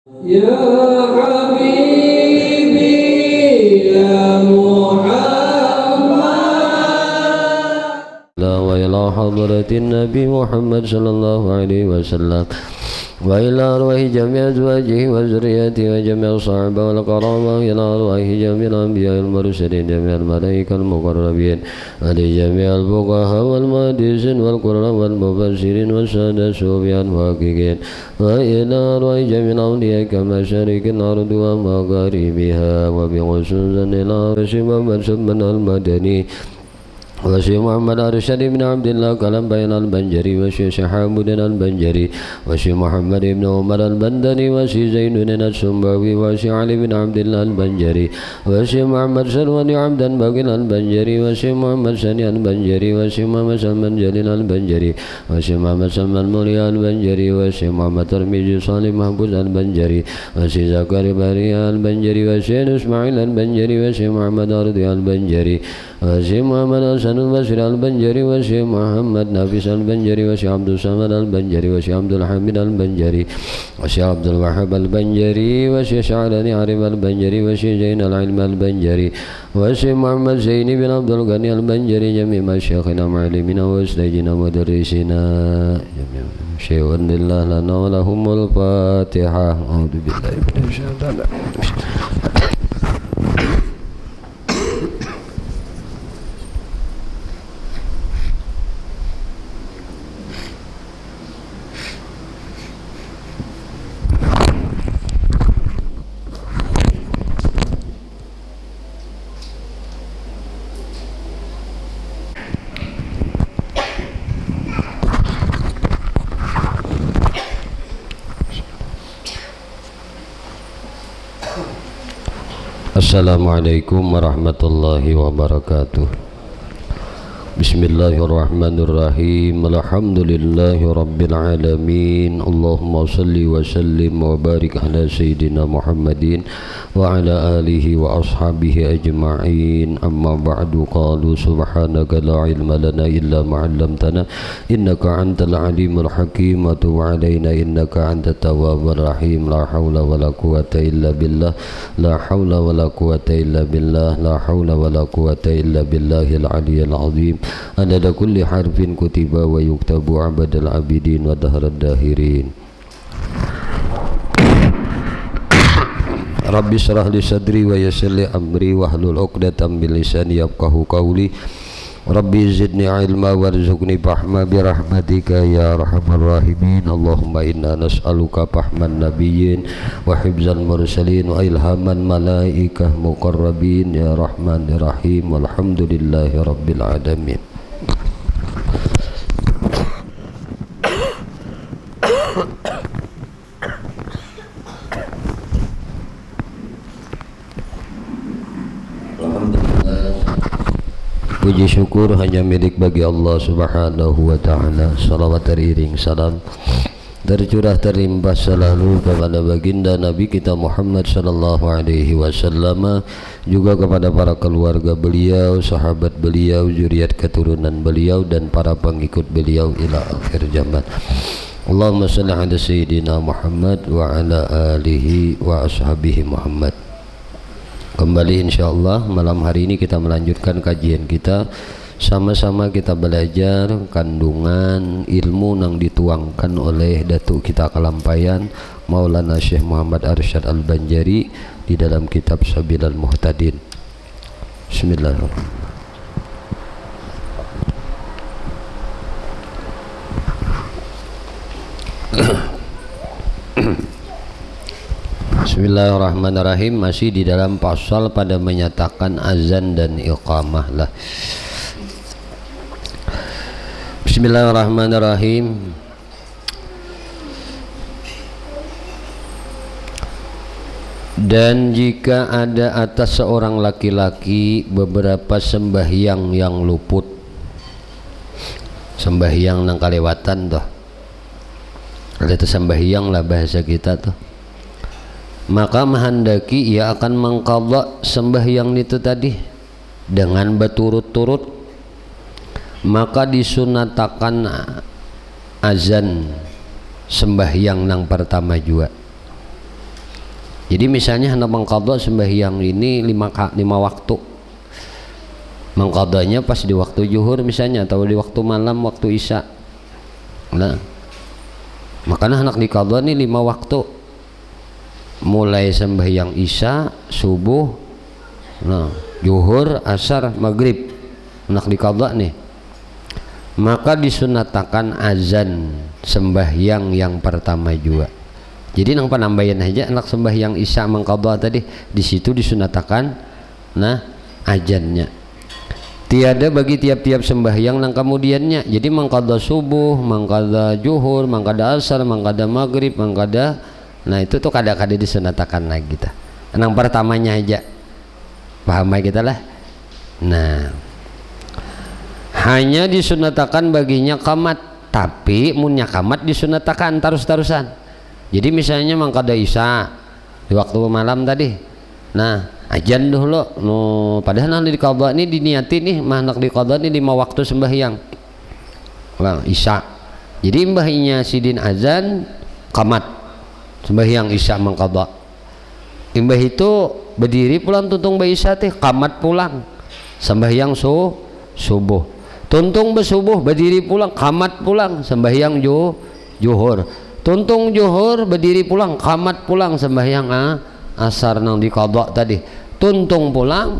يا حبيبي يا محمد وإلى حضرة النبي محمد صلى الله عليه وسلم وإلى أرواح جميع أزواجه وذريته وجميع الصحابة والكرامة وإلى أرواح جميع الأنبياء والمرسلين جميع الملائكة المقربين ولجميع الفقهاء والمحدثين والقراء والمفسرين والسادة الصوفية المحققين وإلى أرواح جميع الأولياء كمشارق الأرض ومغاربها وبخصوص إلى عرش محمد المدني وشيخ محمد أرشد بن عبد الله كلام بين البنجري وشيخ شحاب بن البنجري وشيخ محمد بن عمر البندري وشيخ زين بن السنبوي وشيخ علي بن عبد الله البنجري وشيخ محمد سلمان عبد الباقي البنجري وشيخ محمد سني البنجري وشيخ محمد سلمان جليل البنجري وشيخ محمد سلمان مولي البنجري وشيخ محمد ترمذي صالح محفوظ البنجري وشيخ زكريا بريا البنجري وشيخ إسماعيل البنجري وشيخ محمد أرضي البنجري وشيخ محمد حسن البصري البنجري وشيخ محمد نافس البنجري وشيخ عبد الصمد البنجري وشيخ عبد الحميد البنجري وشيخ عبد الوهاب البنجري وشيخ شعراني عارف البنجري وشيخ زين العلم البنجري وشيخ محمد زيني بن عبد الغني البنجري جميع مشايخنا معلمينا واستاذنا مدرسينا جميع شيخ لله لنا ولهم الفاتحة. أعوذ بالله من الشيطان الرجيم. Assalamualaikum warahmatullahi wabarakatuh. Bismillahirrahmanirrahim. Alhamdulillahi rabbil alamin. Allahumma salli wa sallim wa barik ala sayyidina Muhammadin wa ala alihi wa ashabihi ajma'in. Amma ba'du. Qalu subhanaka la ilma lana illa ma 'allamtana innaka antal alimul hakim wa tub 'alaina innaka antat tawwabur rahim. La haula wala quwwata illa billah. La haula wala quwwata illa billah. La haula wala quwwata illa billahil aliyyil azim. Adada kulli harfin kutiba wa yuktabu abadal abidin wa dahrad dahirin. Rabbi syrah li sadri wa yassir li amri wahlul 'uqdatam min lisani yafqahu qawli. Rabbi zidni ilma warzuqni fahma bi rahmatika ya arhamar rahimin. Allahumma inna nas'aluka fahman nabiyyin wa hifzal mursalin wa ilhaman malaikah muqarrabin ya rahmanir rahim. Walhamdulillahi rabbil alamin. Puji syukur hanya milik bagi Allah subhanahu wa ta'ala. Salawat teriring salam tercurah terlimpah selalu kepada baginda Nabi kita Muhammad sallallahu alaihi wasallam, juga kepada para keluarga beliau, sahabat beliau, zuriat keturunan beliau dan para pengikut beliau ila akhir zaman. Allahumma salli ala sayyidina Muhammad wa ala alihi wa ashabihi Muhammad. Kembali insyaallah malam hari ini kita melanjutkan kajian kita. Sama-sama kita belajar kandungan ilmu yang dituangkan oleh Datuk kita Kalampayan Maulana Syekh Muhammad Arsyad Al-Banjari di dalam kitab Sabilal Muhtadin. Bismillahirrahmanirrahim. Bismillahirrahmanirrahim. Masih di dalam pasal pada menyatakan azan dan iqamah lah. Bismillahirrahmanirrahim. Dan jika ada atas seorang laki-laki beberapa sembahyang yang luput, sembahyang nang kalewatan toh, ada sembahyang lah bahasa kita toh, maka menghendaki ia akan mengqadha sembahyang itu tadi dengan berturut-turut, maka disunatakan azan sembahyang yang pertama juga. Jadi misalnya hendak mengqadha sembahyang ini 5 waktu, mengqadhanya pas di waktu zuhur misalnya, atau di waktu malam, waktu isya. Nah, makanya hendak diqadha nih 5 waktu, mulai sembahyang isya, subuh, nah zuhur, asar, maghrib, hendak diqadha nih. Maka disunatakan azan sembahyang yang pertama juga. Jadi nang penambahan aja anak sembahyang isya mengqadha tadi, di situ disunatakan nah azannya. Tiada bagi tiap-tiap sembahyang nang kemudiannya. Jadi mengqadha subuh, mengqadha zuhur, mengqadha asar, mengqadha maghrib, mengqadha, nah itu tuh kada-kada disunatakan lagi kita. Nang pertamanya aja. Paham kita lah. Nah, hanya disunatakan baginya qamat, tapi munnya qamat disunatakan terus-terusan. Jadi misalnya mangkada isya di waktu malam tadi, nah ajan dulu, no, padahal nanti diqadha ini diniati nih, mah nak diqadha ini 5 waktu sembahyang, bang isya. Jadi mbahnya sidin azan, qamat, sembahyang isya mangkada. Imbah itu berdiri pulang tuntung ba isya teh, qamat pulang, sembahyang subuh. Tuntung bersubuh berdiri pulang, qamat pulang, sembahyang zuhur. Tuntung zuhur berdiri pulang, qamat pulang, sembahyang asar nang diqadha tadi. Tuntung pulang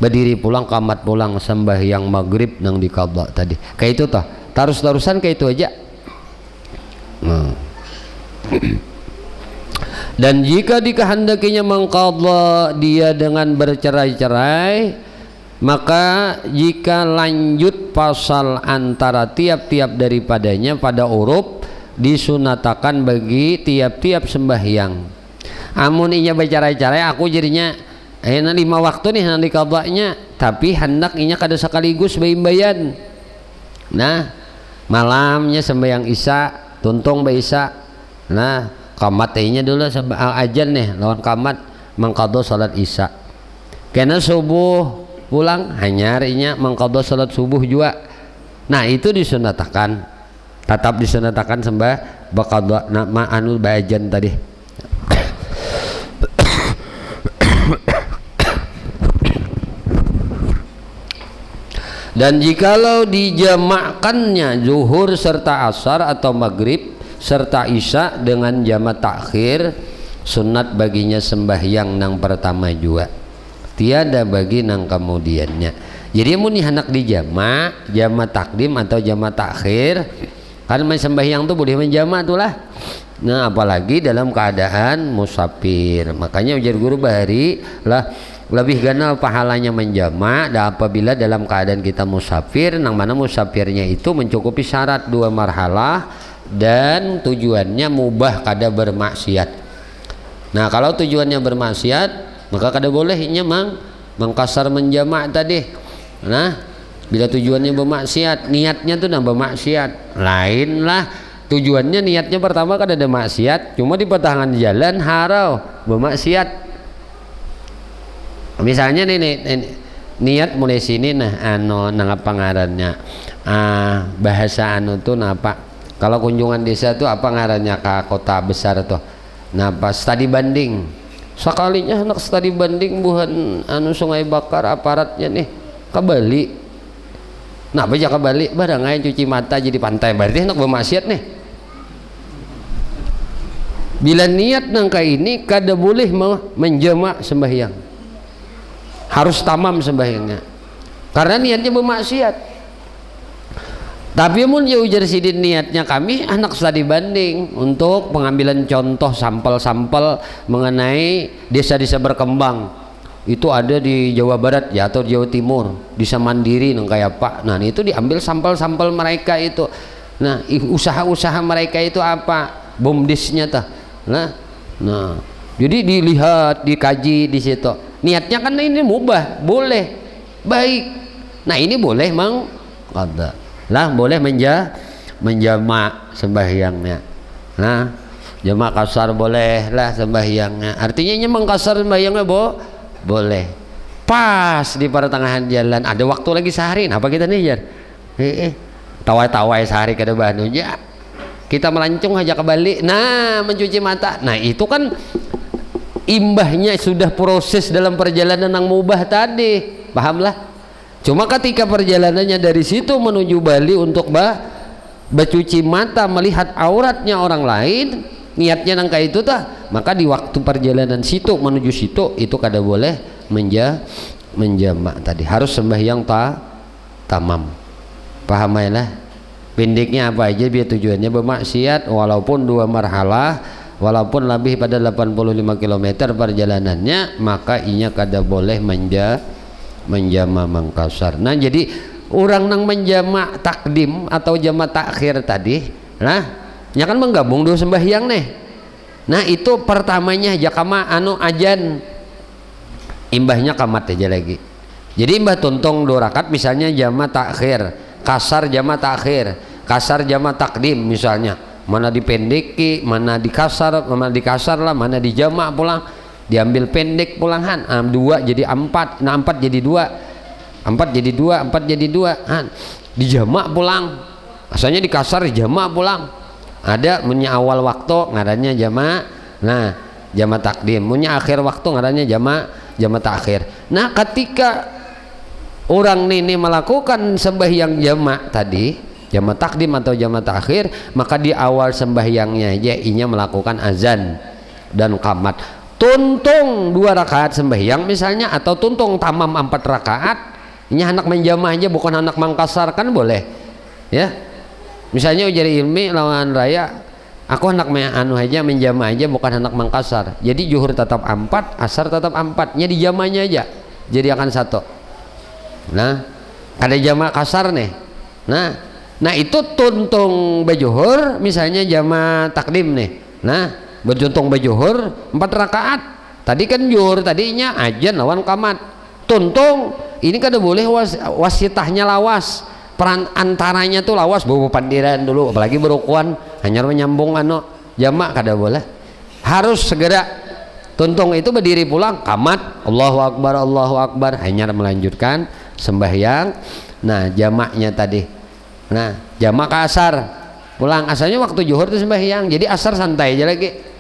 berdiri pulang, qamat pulang, sembahyang maghrib nang diqadha tadi. Kayak itu toh, terus-terusan kayak itu aja. Nah. Dan jika dikehendakinya mengqadha dia dengan bercerai-cerai, maka jika lanjut pasal antara tiap-tiap daripadanya pada uruf, disunatakan bagi tiap-tiap sembahyang. Amun inya bercerai-cerai, aku jadinya 5 waktu nih nanti qadhanya, tapi hendak inya kada sekaligus baimbayan. Nah, malamnya sembahyang isya, tuntung ba isya. Nah, qamat inya dulu ajan nih lawan qamat mengqadha salat isya. Karena subuh pulang hanya harinya mengqadha salat subuh juga. Nah, itu disunatakan. Tetap disunatakan sembah baqadha nama anu bajan tadi. Dan jikalau dijamakkannya zuhur serta asar atau maghrib serta isya dengan jamak takhir, sunat baginya sembahyang nang pertama juga, tiada bagi nang kemudiannya. Jadi mun hendak dijamak, jamak takdim atau jamak takhir, kan sembahyang tuh boleh menjamak tuh lah. Nah, apalagi dalam keadaan musafir. Makanya ujar guru bahari lah lebih ganal pahalanya menjamak dan apabila dalam keadaan kita musafir, nang mana musafirnya itu mencukupi syarat 2 marhalah dan tujuannya mubah kada bermaksiat. Nah, kalau tujuannya bermaksiat maka kada bolehnya mengkasar menjamak tadi. Nah, bila tujuannya bermaksiat, niatnya tuh nambah maksiat. Lain lah tujuannya, niatnya pertama kan ada maksiat, cuma di pertengahan jalan harau bermaksiat. Misalnya nih niat mulai sini nah nang apa ngarannya? Bahasa anu tuh napa? Kalau kunjungan desa tuh apa ngarannya ke kota besar tuh? Napa studi banding. Sekalinya anak studi banding buhan anu Sungai Bakar aparatnya nih ke Bali. Nah, baca ke Bali barang aja cuci mata jadi pantai, berarti nak bermaksiat nih. Bila niat nangka ini kada boleh menjamak sembahyang, harus tamam sembahyangnya karena niatnya bermaksiat. Tapi mun ya ujar sidin niatnya kami anak studi banding untuk pengambilan contoh sampel-sampel mengenai desa-desa berkembang. Itu ada di Jawa Barat ya atau Jawa Timur, di Samandiri nang kayak apa. Nah, itu diambil sampel-sampel mereka itu. Nah, usaha-usaha mereka itu apa? Bomdisnya tah. Nah, jadi dilihat, dikaji di situ. Niatnya kan ini mubah, boleh, baik. Nah, ini boleh kata. Lah boleh menjamak sembahyangnya. Nah, jamak kasar boleh lah sembahyangnya. Artinya ini mengkasar sembahyangnya boleh. Pas di pertengahan jalan ada waktu lagi sehari, apa kita nih Jar? Tawai-tawai sehari ke depan ya. Kita melancung aja ke Bali. Nah, mencuci mata. Nah, itu kan imbahnya sudah proses dalam perjalanan yang mubah tadi, pahamlah. Cuma ketika perjalanannya dari situ menuju Bali untuk bercuci mata melihat auratnya orang lain, niatnya nangka itu tah, maka di waktu perjalanan situ menuju situ itu kada boleh menjamak tadi, harus sembahyang tamam. Paham ya lah? Pendeknya apa aja biar tujuannya bermaksiat walaupun 2 marhalah, walaupun lebih pada 85 km perjalanannya, maka inya kada boleh menjama mangkasar. Nah jadi orang nang menjama takdim atau jama takhir tadi, nah nya kan menggabung dua sembahyang nih. Nah itu pertamanya jakama ajan, imbahnya kamat aja lagi. Jadi imbah tuntong 2 rakaat misalnya jama takhir, kasar jama takhir, kasar jama takdim misalnya, mana dipendeki, mana dikasar, lah, mana dijama pulang, diambil pendek pulangan, 2 jadi 4, nah 4 jadi 2, 4 jadi 2, 4 jadi 2, dijamak pulang, asalnya dikasar dijamak pulang. Ada punya awal waktu ngarannya jamak, nah jamak takdim, punya akhir waktu ngarannya jamak takhir. Nah ketika orang ini melakukan sembahyang jamak tadi, jamak takdim atau jamak takhir, maka di awal sembahyangnya aja inya melakukan azan dan qamat. Tuntung 2 rakaat sembahyang misalnya, atau tuntung tamam 4 rakaat, ini anak menjamah aja bukan anak mangkasar, kan boleh ya. Misalnya ujar ilmi lawan raya, aku anak aja menjamah aja bukan anak mangkasar, jadi zuhur tetap 4, asar tetap 4, nya dijamahnya aja jadi akan 1. Nah ada jamak kasar nih, nah itu tuntung bajuhur misalnya jamak takdim nih, nah berjuntung bajuhur 4 rakaat tadi kan juhur tadinya ajan lawan kamat, tuntung ini kada boleh wasitahnya lawas, peran antaranya tuh lawas bawa pandiran dulu, apalagi berukuan hanya menyambung jamak kada boleh, harus segera tuntung itu berdiri pulang kamat Allahu Akbar hanya melanjutkan sembahyang. Nah jamaknya tadi, nah jamak asar pulang, asalnya waktu zuhur itu sembahyang, jadi asar santai aja lagi.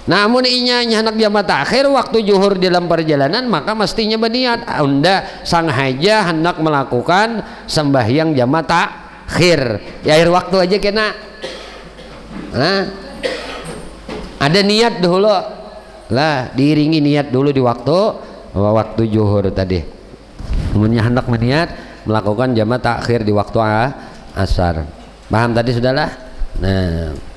Namun inya hendak jamak takhir waktu zuhur dalam perjalanan, maka mestinya berniat unda sang haja hendak melakukan sembahyang jamak takhir di akhir waktu aja kena. Nah ada niat dulu lah, diiringi niat dulu di waktu zuhur tadi. Kemudian hendak meniat melakukan jamak takhir di waktu asar. Paham tadi sudahlah? Nah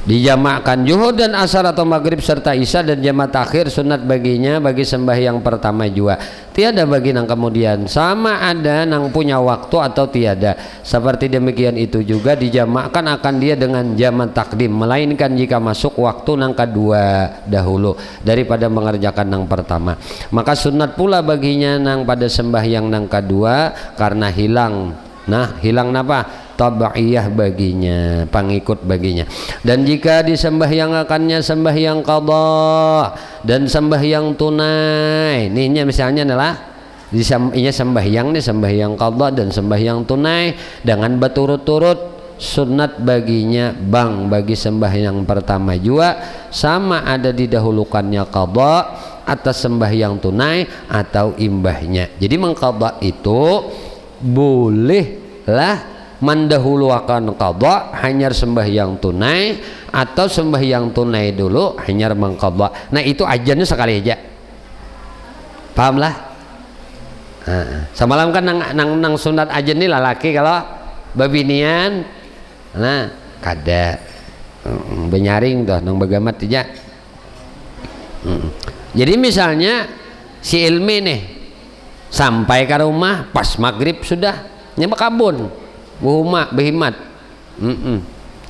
dijamakkan zuhur dan asar atau maghrib serta isya dan jamak takhir sunat baginya bagi sembahyang pertama jua, tiada bagi nang kemudian, sama ada nang punya waktu atau tiada. Seperti demikian itu juga dijamakkan akan dia dengan jamak takdim, melainkan jika masuk waktu nang kedua dahulu daripada mengerjakan nang pertama. Maka sunat pula baginya nang pada sembahyang nang kedua karena hilang. Nah hilang napa? Tabaiyah baginya, pengikut baginya. Dan jika disembahyangakannya sembahyang qadha dan sembahyang tunai, ini misalnya adalah sembahyang nih, sembahyang qadha dan sembahyang tunai dengan berturut-turut, sunat baginya bagi sembahyang pertama jua, sama ada didahulukannya qadha atas sembahyang tunai atau imbahnya. Jadi mengqadha itu bolehlah mendahulukan qadha hanya sembahyang tunai, atau sembahyang tunai dulu hanya mengqadha. Nah itu ajannya sekali aja, paham lah. Semalam kan nang sunat ajan nih laki kalau babinian, nah kada benyaring tuh nang bagamat aja. Jadi misalnya si ilmi nih sampai ke rumah pas maghrib sudah nyampe kabun behimat,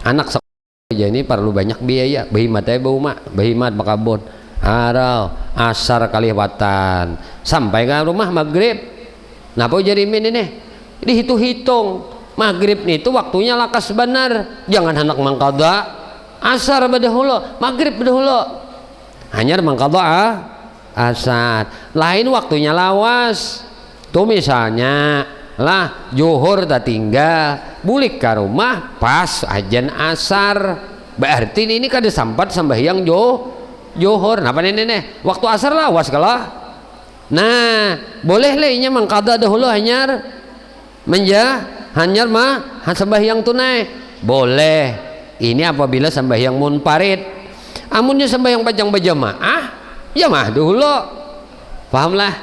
anak sekolah aja ini perlu banyak biaya, behimat aja behimat makabun harau asar kaliwatan sampai ke rumah maghrib. Napa jadi ini dihitung maghrib nih itu waktunya lakas benar, jangan hendak mengqadha asar berdahulu, maghrib berdahulu, hanya mengqadha asar, lain waktunya lawas tuh misalnya lah zuhur tak tinggal bulik ke rumah pas ajan asar berarti ini kada sampat sembahyang johor. Napa nih waktu asar lawas kalah. Nah boleh lehnya mengqada dahulu hanyar mah sembahyang tunai boleh. Ini apabila sembahyang munfarid. Amunnya sembahyang panjang berjamaah jamaah dahulu, pahamlah.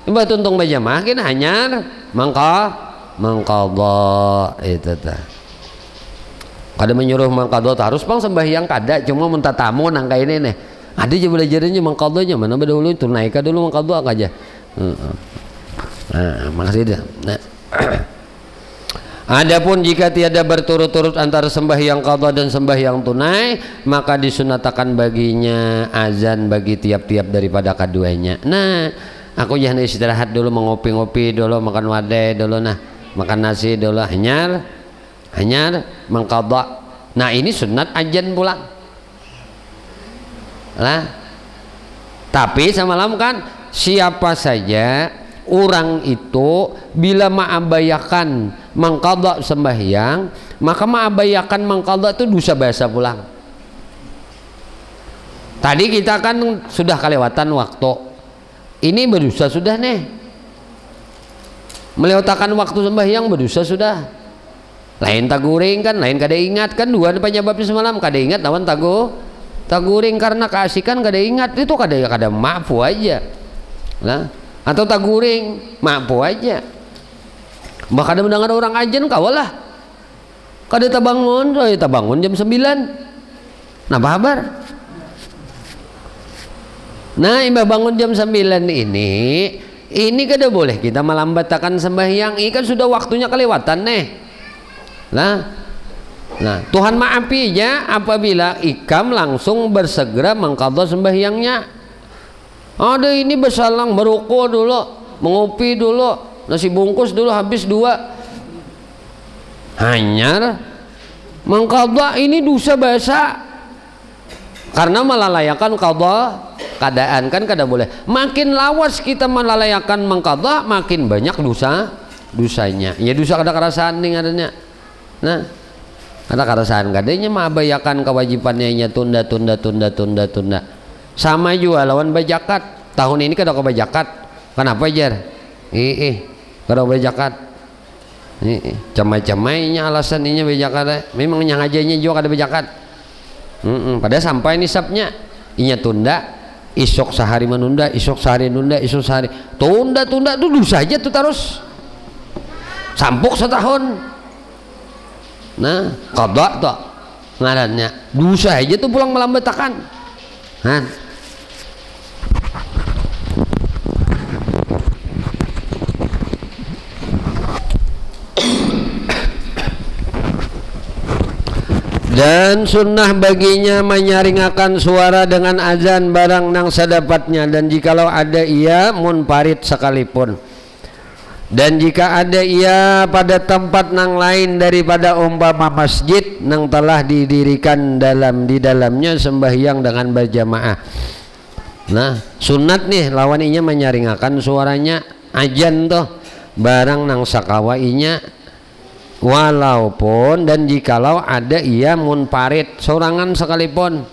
Coba tuntung berjamaah kena hanyar mengqada itu tah. Kada menyuruh mengqada harus bang sembahyang kada, cuma minta tamu nang kayak ini nih. Ada aja belajarnya mengqadanya mana dahulu tunaikan dulu mengqada aja. Nah, makasih dah. Nah. Adapun jika tiada berturut-turut antara sembahyang qada dan sembahyang tunai, maka disunatakan baginya azan bagi tiap-tiap daripada keduanya. Nah, aku jangan istirahat dulu, mengopi-ngopi dulu, makan wadai dulu, nah makan nasi dulu, hanyar mengqada. Nah ini sunat azan pulang lah. Tapi semalam kan siapa saja orang itu bila ma'abayakan mengqada sembahyang, maka ma'abayakan mengqada itu dosa bahasa pulang. Tadi kita kan sudah kelewatan waktu, ini berdosa sudah nih, melewatkan waktu sembahyang berdosa sudah. Lain taguring kan, lain kada ingat kan, dua penyebabnya semalam kada ingat lawan taguring karena keasikan kada ingat, itu kada maafu aja lah. Atau taguring maafu aja. Maka kada mendengar orang ajan kawalah kada tabangun, tabangun jam 9 nah bahabar. Nah imbah bangun jam 9 ini kada boleh kita melambatkan sembahyang. Ini kan sudah waktunya kelewatan nih. Nah Tuhan maafi aja apabila ikam langsung bersegera mengqada sembahyangnya. Ada ini bersalang merokok dulu, mengopi dulu, nasi bungkus dulu habis 2, hanyar mengqada, ini dosa bahasa karena melalayakan qada keadaan kan kada boleh. Makin lawas kita melalayakan mengqada, makin banyak dosanya. Ya dosa kada kerasaan nih adanya. Nah kada kerasaan kadanya maabayakan kewajibannya tunda. Sama juga lawan bajakat. Tahun ini kada ke bajakat. Kenapa jar? Kada bajakat. Camai-camainya alasan ini bajakat. Memang yang ajanya juga kada bajakat. Padahal sampai nisabnya inya tunda, isok sehari menunda, isok sehari nunda, isok sehari tunda tuh dulu saja tuh terus sampuk setahun. Nah qada tuh ngarannya dosa aja tuh pulang melambatakan. Dan sunnah baginya menyaringakan suara dengan azan barang nang sedapatnya, dan jikalau ada ia munfarid sekalipun, dan jika ada ia pada tempat nang lain daripada umpama masjid nang telah didirikan di dalamnya sembahyang dengan berjamaah. Nah sunat nih lawan inya menyaringakan suaranya azan tuh barang nang sakawainya, walaupun dan jikalau ada ia munfarid sorangan sekalipun.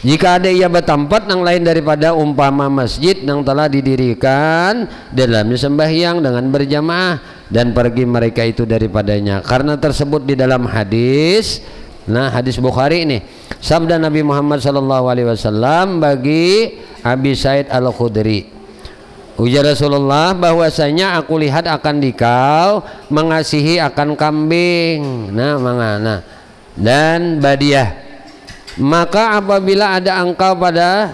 Jika ada ia bertempat yang lain daripada umpama masjid yang telah didirikan dalamnya sembahyang dengan berjamaah, dan pergi mereka itu daripadanya, karena tersebut di dalam hadis. Nah hadis Bukhari ini sabda Nabi Muhammad SAW bagi Abi Said Al-Khudri, ujar Rasulullah, bahwasanya aku lihat akan dikau mengasihi akan kambing, dan badiah. Maka apabila ada engkau pada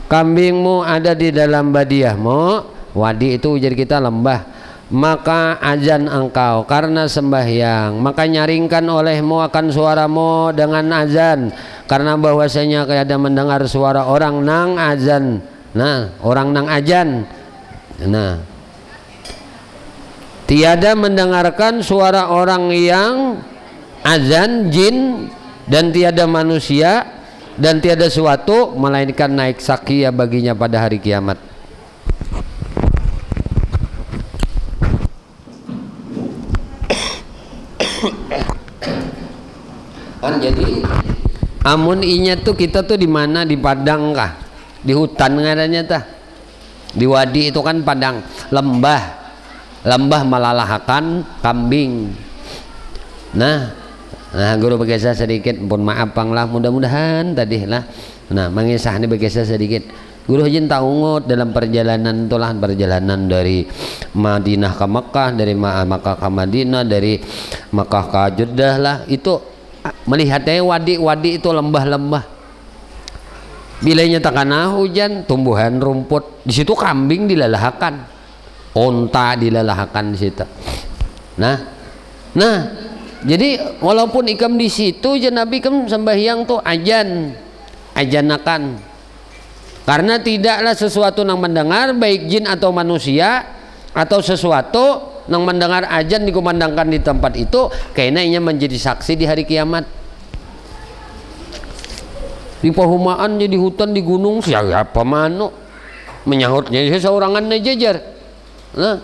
kambingmu ada di dalam badiahmu, wadi itu ujar kita lembah, maka azan engkau karena sembahyang, maka nyaringkan olehmu akan suaramu dengan azan, karena bahwasanya ada mendengar suara orang nang azan. Nah orang nang ajan, nah tiada mendengarkan suara orang yang azan jin, dan tiada manusia, dan tiada suatu melainkan naik sakia baginya pada hari kiamat. kan jadi amun inya tuh kita tuh di mana, di padang kah, di hutan ngadanya tah, di wadi itu kan padang, lembah melalahakan kambing. Nah guru berkisah sedikit, pun maaf panglah, mudah-mudahan tadi lah. Nah mengisah ini berkisah sedikit. Guru hajin taungut dalam perjalanan itulah, perjalanan dari Madinah ke Makkah, dari Makkah ke Madinah, dari Makkah ke Jeddah lah, itu melihatnya wadi-wadi itu lembah-lembah. Bilanya takana hujan, tumbuhan rumput di situ, kambing dilalahkan, onta dilalahkan di situ. Nah jadi walaupun ikam di situ, Nabi ikam sembahyang tuh ajanakan. Karena tidaklah sesuatu yang mendengar, baik jin atau manusia, atau sesuatu yang mendengar ajan dikumandangkan di tempat itu, kayaknya menjadi saksi di hari kiamat. Di pahumaan, di hutan, di gunung, siapa mano menyahutnya seorangan jajar. Nah,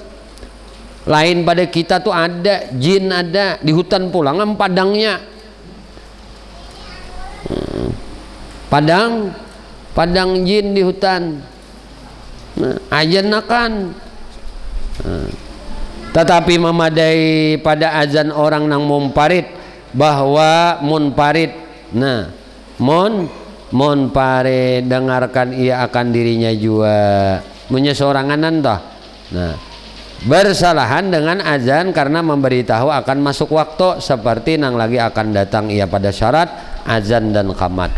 lain pada kita tuh ada jin, ada di hutan pulang padangnya, padang jin di hutan. Nah, ajanakan. Tetapi memadai pada azan orang nang munparid, bahwa munparid, nah munparid dengarkan ia akan dirinya juga menyesoranganan toh. Nah, bersalahan dengan azan karena memberitahu akan masuk waktu, seperti nang lagi akan datang ia pada syarat azan dan qamat.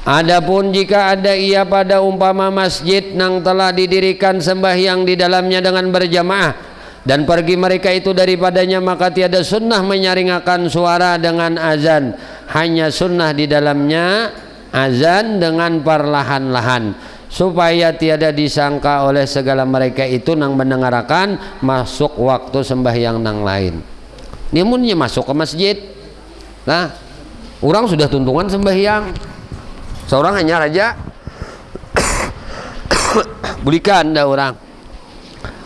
Adapun jika ada ia pada umpama masjid nang telah didirikan sembahyang di dalamnya dengan berjamaah, dan pergi mereka itu daripadanya, maka tiada sunnah menyaringakan suara dengan azan, hanya sunnah di dalamnya azan dengan perlahan-lahan, supaya tiada disangka oleh segala mereka itu nang mendengarkan masuk waktu sembahyang nang lain. Namunnya masuk ke masjid, nah orang sudah tuntungan sembahyang, seorang hanya raja bulikan dah orang.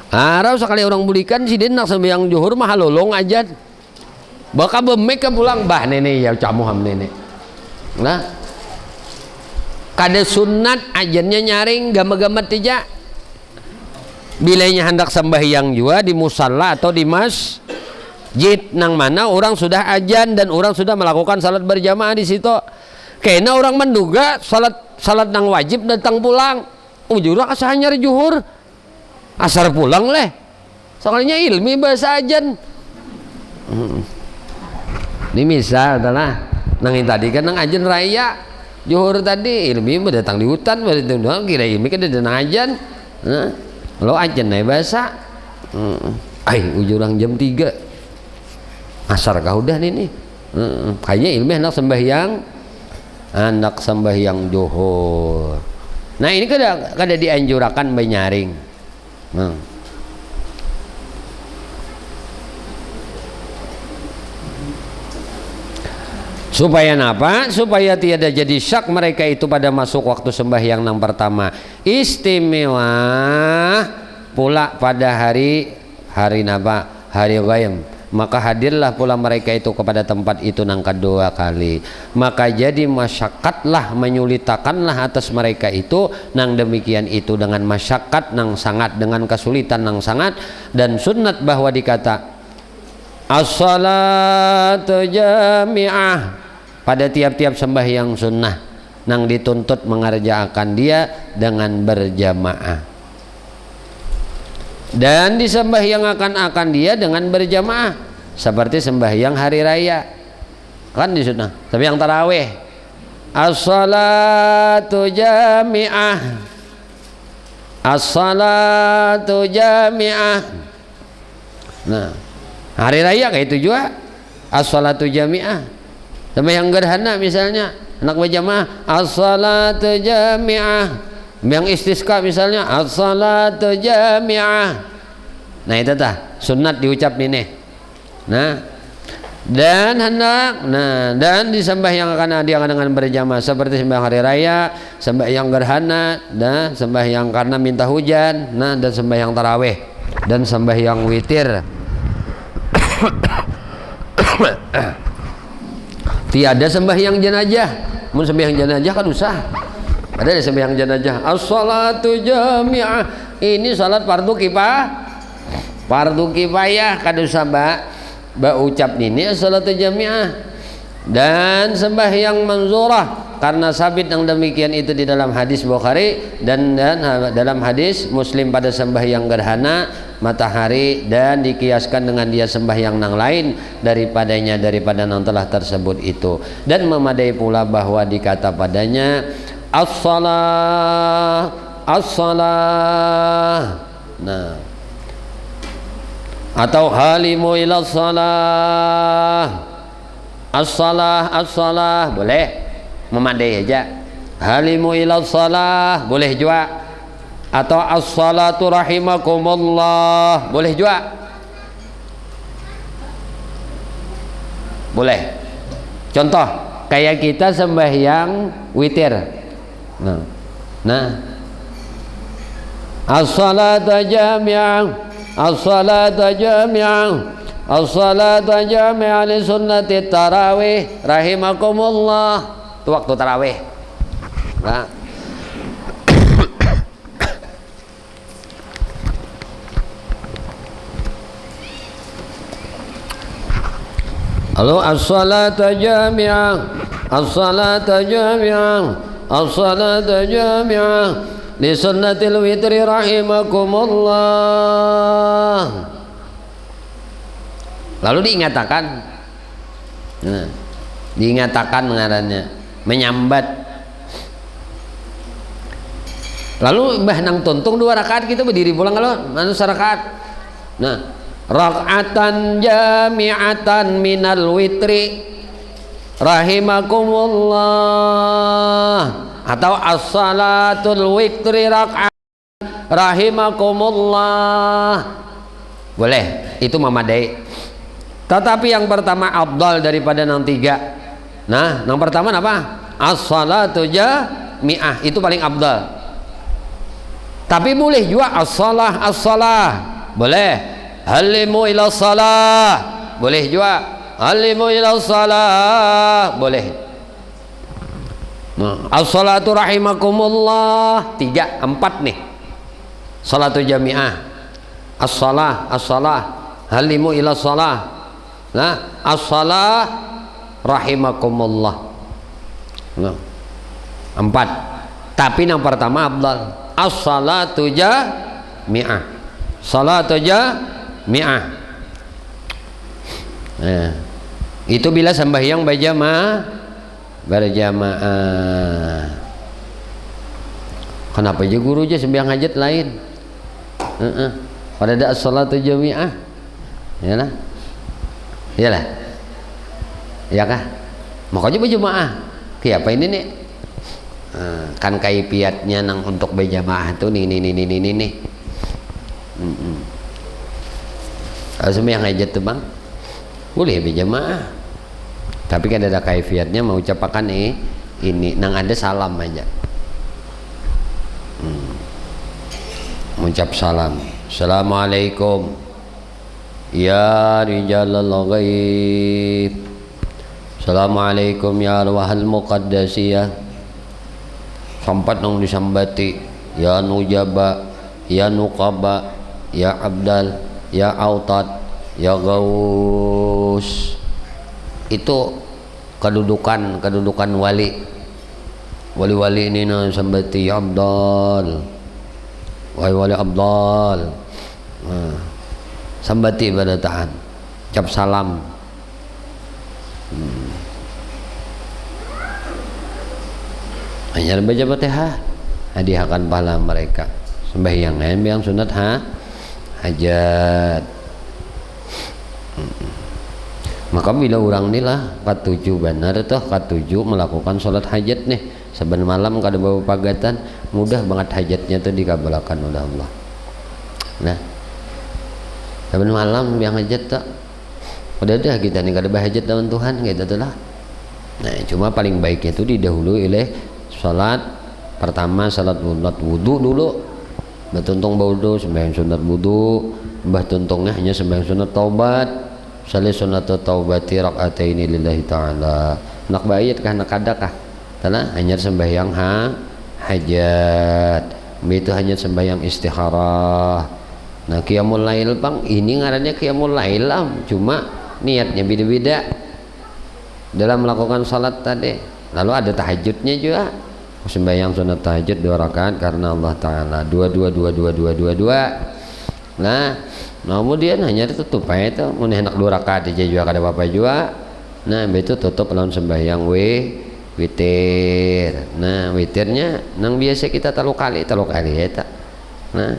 Arau sekali orang bulikan si dia nak sembahyang juhur mah halolong aja. Baka bemek ke pulang bah nenek ya camuham nenek. Nah, kada sunat ajannya nyaring gambar-gambar tidak. Bilanya hendak sembahyang juga di musalla atau di masjid nang mana orang sudah ajan dan orang sudah melakukan salat berjamaah di situ. Kayaknya orang menduga salat nang wajib datang pulang, ujurah asahnya juhur, asar pulang leh. Soalnya ilmi bahasa ajan. Ini misal tanah, nang tadi kan nang ajan raya, juhur tadi ilmi datang di hutan, kira ilmi kan ada nang ajan. Nah, lo ajan nih bahasa, ujurang jam 3, asar kau udah nih. Kayaknya ilmi hendak sembahyang. Anak sembahyang zuhur. Nah ini kada dianjurakan menyaring. Supaya apa? Supaya tiada jadi syak mereka itu pada masuk waktu sembahyang yang pertama. Istimewa pula pada hari napa? Hari ghaib. Maka hadirlah pula mereka itu kepada tempat itu nang kedua kali. Maka jadi masyakatlah, menyulitakanlah atas mereka itu nang demikian itu, dengan masyakat nang sangat, dengan kesulitan nang sangat. Dan sunnat bahwa dikata as-salatu jami'ah pada tiap-tiap sembahyang sunnah nang dituntut mengerjakan dia dengan berjamaah, dan disembahyang akan dia dengan berjamaah, seperti sembahyang hari raya kan di sunnah. Tapi yang tarawih as-salatu jami'ah, as-salatu jami'ah. Nah hari raya kayak itu juga as-salatu jami'ah. Sembahyang gerhana misalnya anak berjamaah as-salatu jami'ah. Yang istisqa misalnya as-salatu jami'ah. Nah itu tah sunat diucap nih. Nah dan hendak dan disembahyang akan dia dengan berjamaah, seperti sembahyang hari raya, sembahyang gerhana, dan sembahyang karena minta hujan, dan sembahyang tarawih dan sembahyang witir. Tiada sembahyang jenazah. Mun sembahyang jenazah kan usah. Ada sembahyang jenazah. As-salatu jami'ah. Ini salat fardu kifayah kada usah ba ucap ini as-salatu jami'ah. Dan sembahyang manzurah karena sabit yang demikian itu di dalam hadis Bukhari dan dalam hadis Muslim pada sembahyang gerhana matahari dan dikiaskan dengan dia sembahyang nang lain daripada nang telah tersebut itu, dan memadai pula bahwa dikata padanya as-salah as-salah, nah, atau halimu ila salah as-salah as-salah boleh, memadai aja. Halimu ila salah boleh juga, atau as-salatu rahimakumullah boleh juga, boleh. Contoh kayak kita sembahyang witir, nah as-salatu jami'an as-salatu jami'an as-salatu jami'an li sunnati tarawih rahimakumullah, itu waktu tarawih. Nah, lalu as-salatu jami'an as-salatu jami'an as-salatu jami'an li sunnatil witri rahimakumullah. Lalu diingatakan, nah, diingatakan ngarannya menyambat. Lalu mbah nang tuntung 2 rakaat kita berdiri pulang kalau anu sarakaat. Nah, rak'atan jami'atan minal witri rahimakumullah, atau as-salatul witri rak'at rahimakumullah boleh, itu memadai. Tetapi yang pertama afdal daripada nang 3. Nah, yang pertama apa? As-salatu jami'ah, itu paling afdal. Tapi boleh juga as-salah as-salah boleh. Halimu ila salah boleh juga. Halimu ila salah boleh. Nah, as-salatu rahimakumullah 3, 4 nih. Salatu jami'ah, as-salah as-salah, halimu ila salah. Nah, as-salah rahimakumullah. Nah, 4. Tapi yang pertama afdal as-salatu jami'ah, salatu jami'ah. Nah, itu bila sembahyang berjamaah. Kenapa aja guru aja sembahyang hajat lain? Pada ada as-salatu jami'ah, ya lah. Iyalah, ya kah? Makanya berjamaah. Kayak apa ini nih? Kan kaifiatnya nang untuk berjamaah tuh nih. Sembahyang hajat tuh bang, boleh berjamaah. Tapi kan ada kaifiatnya mau ucapakan ini nang ada salam aja. Mengucap salam. Assalamualaikum. Ya rijalal ghaib. Assalamualaikum ya arwahal muqaddasiyah. Sampat nang disambati ya nujaba, ya nuqaba, ya abdal, ya autad, ya gaus. Itu kedudukan wali ini nang sambati ya abdal, wali abdal. Sambati pada tahan cap salam. Hanya baca Fatihah, hadiahkan pahala mereka. Sembahyang yang sunat hajat. Maka bila orang ni lah katuju benar tuh katuju melakukan sholat hajat nih saben malam kada bawa pagatan, mudah banget hajatnya tuh dikabulkan oleh Allah. Nah, saben malam yang hajat tak udah kita nih kada bahajat dengan Tuhan gitu tuh lah. Nah, cuma paling baiknya itu didahului oleh salat pertama, salat wudu dulu. Mbah tuntung wudu sembahyang sunat wudu, mbah tuntungnya hanya sembahyang sunat taubat. Salih sunat taubati rakaataini lillahi ta'ala nak bayit kah nak kada kah tanah hanya sembahyang hajat itu hanya sembahyang istikharah. Nah qiyamul lail bang ini ngarannya qiyamul lail cuma niatnya beda-beda dalam melakukan salat tadi. Lalu ada tahajudnya juga, sembahyang sunat tahajud 2 rakaat karena Allah Ta'ala 2. Nah kemudian hanya tutup aja itu mau hendak 2 rakaat aja juga kada apa-apa juga. Nah itu tutup lawan sembahyang witir. Nah witirnya nang biasa kita 3 kali ya. Nah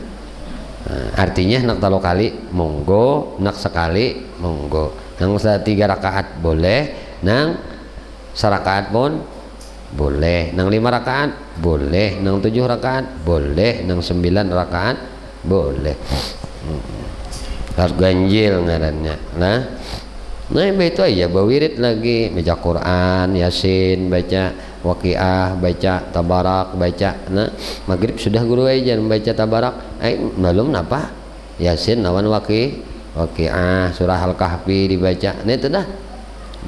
artinya nak 3 kali monggo, nak sekali monggo. Nang 3 rakaat boleh, nang 1 rakaat pun boleh, nang 5 rakaat boleh, nang 7 rakaat boleh, nang 9 rakaat boleh. Harus ganjil ngarannya. Nah itu aja bawirid lagi, baca Quran, Yasin, baca Waqiah, baca Tabarak, baca. Nah maghrib sudah guru aja membaca Tabarak, belum apa Yasin lawan Waqiah, surah Al-Kahfi dibaca. Nah itu dah.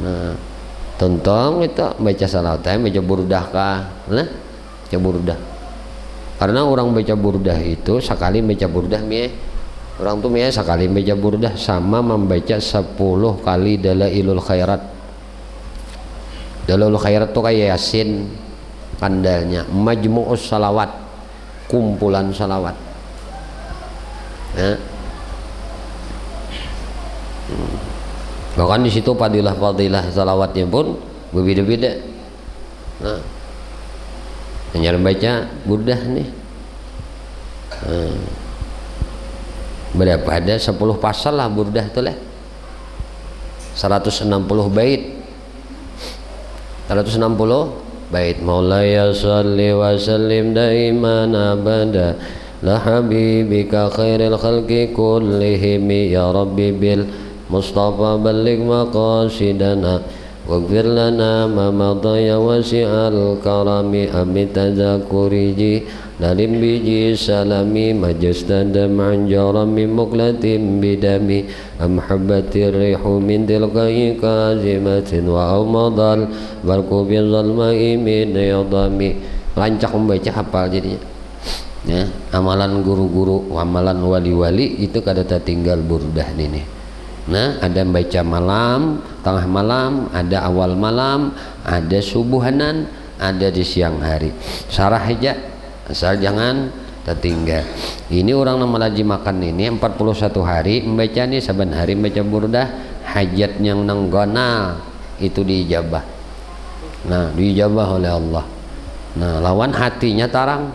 Nah tontong itu baca salawat, baca burdah kah? Nah baca burdah. Karena orang baca burdah itu sekali baca burdah orang tuh sekali baca burdah sama membaca 10 kali Dalailul Khairat. Dalailul Khairat tuh kayak Yasin pandalnya, majmu'us salawat, kumpulan salawat. Nah. Bahkan di situ fadilah salawatnya pun berbeda-beda. Nah, hanya baca burdah nih. Berapa ada 10 pasal lah burdah itu lah. 160 bait. 160 bait. Maulaya shalli wa sallim daiman abada la habibika khairil khalqi kullihim ya rabbi bil Mustafa balik maqasidana waghfir lana ma madaya wasi'al karami amit tazakuriji dalim biji salami majastada manjarami muklatim bidami amhabbatir rihu min tilkai kazimatin wa awmadal barku bizalmai min yadami. Lancak membaca hafal jadinya ya. Amalan guru-guru, amalan wali-wali itu kada tertinggal burdah ini. Nah ada baca malam, tengah malam, ada awal malam, ada subuhanan, ada di siang hari. Sarah aja asal jangan tertinggal. Ini orang nama lagi makan ini 41 hari membaca nih, saban hari membaca burdah. Hajat yang nanggonal itu diijabah. Nah diijabah oleh Allah. Nah lawan hatinya tarang,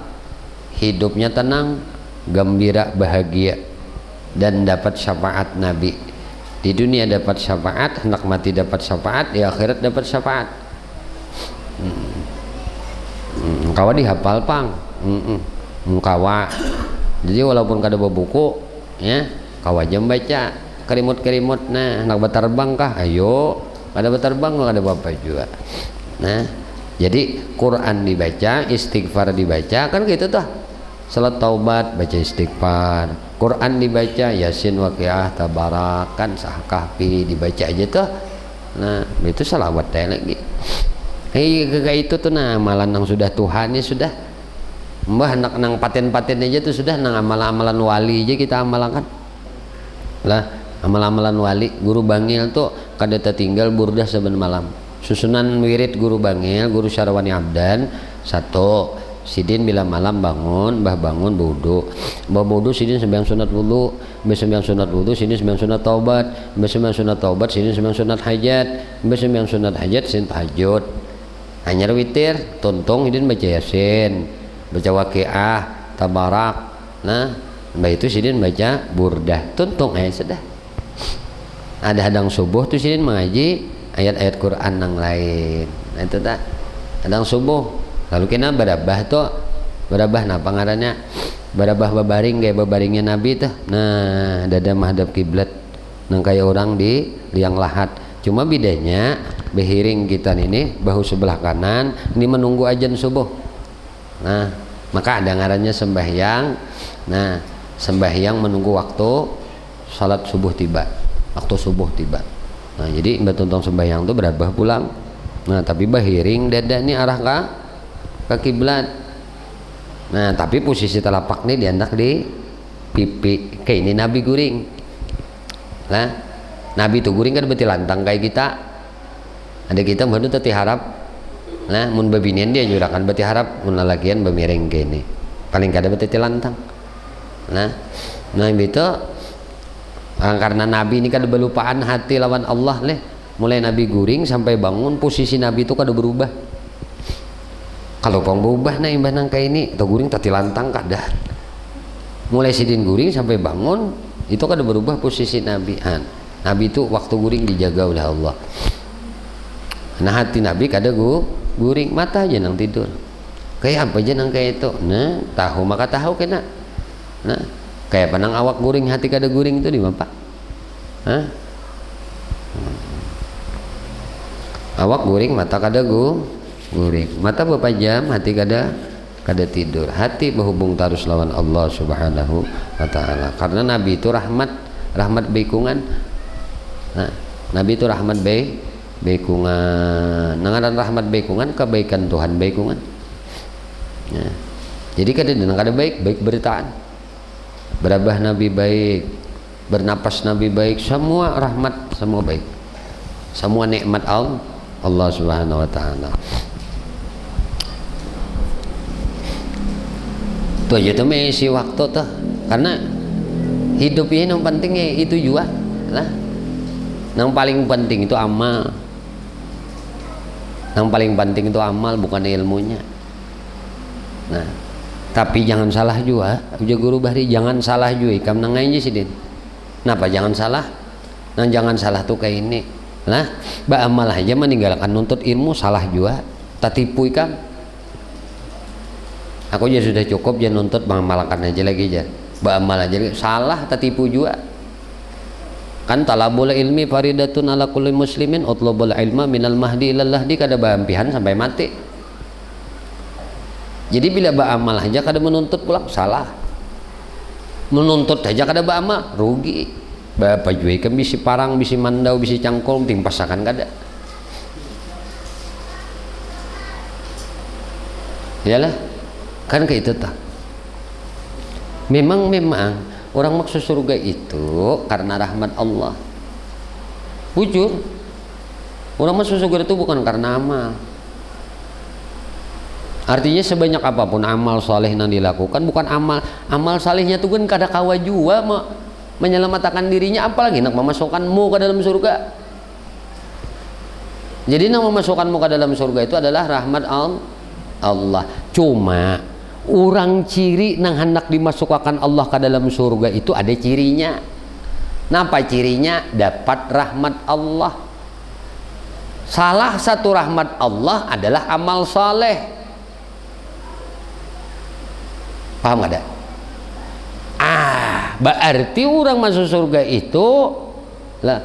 hidupnya tenang, gembira, bahagia, dan dapat syafaat Nabi. Di dunia dapat syafaat, hendak mati dapat syafaat, di akhirat dapat syafaat. Kawa dihafal pang, kawa. Jadi walaupun kada buku, ya kawa aja membaca kerimut-kerimut. Nah, hendak berterbang kah? Ayo, kada berterbang kada apa-apa juga. Nah, jadi Quran dibaca, istighfar dibaca, kan gitu tuh. Salat taubat baca istighfar, Quran dibaca, Yasin, Waqiah, Tabarak, kan Sah Kahfi dibaca aja tuh. Nah itu salawat lagi. Kayak itu tuh nah amalan yang sudah Tuhan ya sudah. Mbah nang paten-paten aja tuh sudah nang amalan-amalan wali aja kita amalkan. Lah amalan-amalan wali Guru Bangil tuh kada tertinggal burdah saben malam. Susunan wirid Guru Bangil, Guru Syarwani Abdan 1. Sidin bila malam bangun, mbah bangun wudu, mbah wudu sidin sembahyang sunat wudu, mbah sembahyang sunat wudu sidin sembahyang sunat taubat, mbah sembahyang sunat taubat sidin sembahyang sunat hajat, mbah sembahyang sunat hajat sidin tahajud. Hanyar witir, tontong sidin baca Yasin, baca Waqiah, Tabarak. Nah, mbah itu sidin baca burdah, tontong sudah. Ada hadang subuh tuh sidin mengaji ayat-ayat Quran yang lain. Nah itu tak hadang subuh. Lalu kena barabah tuh, barabah napa ngarannya? Barabah babaring kayak babaringnya Nabi tuh. Nah, dada menghadap kiblat, nang kayak orang di liang lahat. Cuma bedanya behiring kita ini bahu sebelah kanan, ini menunggu ajan subuh. Nah, maka ada ngarannya sembahyang. Nah, sembahyang menunggu waktu salat subuh tiba, waktu subuh tiba. Nah, jadi mbak tontong sembahyang tuh barabah pulang. Nah tapi bahiring dada ini arah ke kiblat. Nah tapi posisi telapak ini diandak di pipi. Kayak ini Nabi guring. Nah Nabi itu guring kan berarti lantang kayak kita. Ada kita baru tadi harap. Nah mun babinian dia jurakan berarti harap, mun lalakian bamiring kayak ini. Paling kada berarti lantang. Nah itu karena Nabi ini kada belupaan hati lawan Allah leh. Mulai Nabi guring sampai bangun posisi Nabi itu kada berubah. Kalau pang berubah nah imbah nang kayak ini atau guring tati lantang kada. Mulai sidin guring sampai bangun itu kada berubah posisi Nabi. Nabi itu waktu guring dijaga oleh Allah. Nah hati Nabi kada guring, mata aja nang tidur. Kayak apa aja nang kayak itu. Nah tahu maka tahu kena. Nah kayak panang awak guring hati kada guring itu di mana? Awak guring mata kada guring. Mata berapa jam hati kada tidur. Hati berhubung terus lawan Allah Subhanahu wa taala. Karena Nabi itu rahmat baikungan. Nah, Nabi itu rahmat baikungan. Nangaran rahmat baikungan kebaikan Tuhan baikungan. Nah, jadi kada baik beritaan. Berabah Nabi baik, bernapas Nabi baik, semua rahmat, semua baik. Semua nikmat Allah Subhanahu wa taala. Tuh aja tuh mengisi waktu tuh. Karena hidup ini yang pentingnya itu juga lah. Yang paling penting itu amal. Yang paling penting itu amal bukan ilmunya. Nah, tapi jangan salah juga. Uja guru bahri jangan salah juga. Ikam nangainnya sih din. Kenapa jangan salah? Nah jangan salah tuh kayak ini. Nah, amal aja meninggalkan nuntut ilmu salah juga. Tak tipu ikam. Aku aja sudah cukup jangan nuntut mengamalkan aja lagi aja. Amal aja salah tak tipu juga. Kan talabul ilmi faridatun ala kulli muslimin utlubul ilma minal mahdi ilal lahdi kada baampihan sampai mati. Jadi bila beramal aja kada menuntut pulang salah. Menuntut aja kada beramal rugi. Bapak jual kan bisi parang, bisi mandau, bisi cangkol, ting pasakan kada. Iyalah, kan kayak itu tak. Memang orang maksud surga itu karena rahmat Allah. Bujur. Orang masuk surga itu bukan karena amal. Artinya sebanyak apapun amal soleh yang dilakukan bukan amal salehnya itu kan kada kawa jua menyelamatkan dirinya, apalagi nak memasukkanmu ke dalam surga. Jadi nak memasukkanmu ke dalam surga itu adalah rahmat Allah. Cuma orang ciri nang hendak dimasukkan Allah ke dalam surga itu ada cirinya. Napa cirinya? Dapat rahmat Allah. Salah satu rahmat Allah adalah amal saleh. Paham gak ada? Berarti orang masuk surga itu lah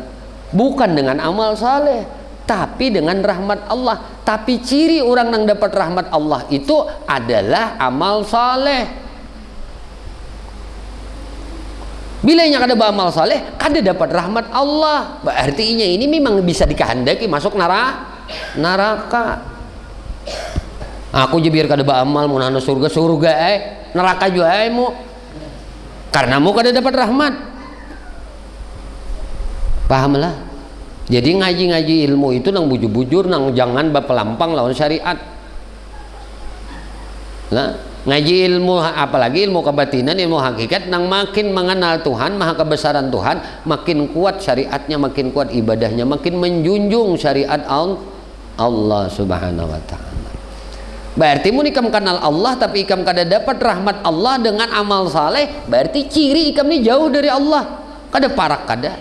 bukan dengan amal saleh, tapi dengan rahmat Allah. Tapi ciri orang yang dapat rahmat Allah itu adalah amal saleh. Bila yang kada beramal saleh, kada dapat rahmat Allah. Berarti ini memang bisa dikehendaki masuk neraka. Aku jebir kada beramal mun anu surga neraka juga mu. Karena mu kada dapat rahmat. Pahamlah. Jadi ngaji ilmu itu nang bujur-bujur, nang jangan bapelampang lawan syariat. Nah, ngaji ilmu apalagi ilmu kebatinan, ilmu hakikat nang makin mengenal Tuhan, maha kebesaran Tuhan, makin kuat syariatnya, makin kuat ibadahnya, makin menjunjung syariat Allah Subhanahu wa taala. Berarti mun ikam kenal Allah tapi ikam kada dapat rahmat Allah dengan amal saleh, berarti ciri ikam ni jauh dari Allah. Kada parak kada.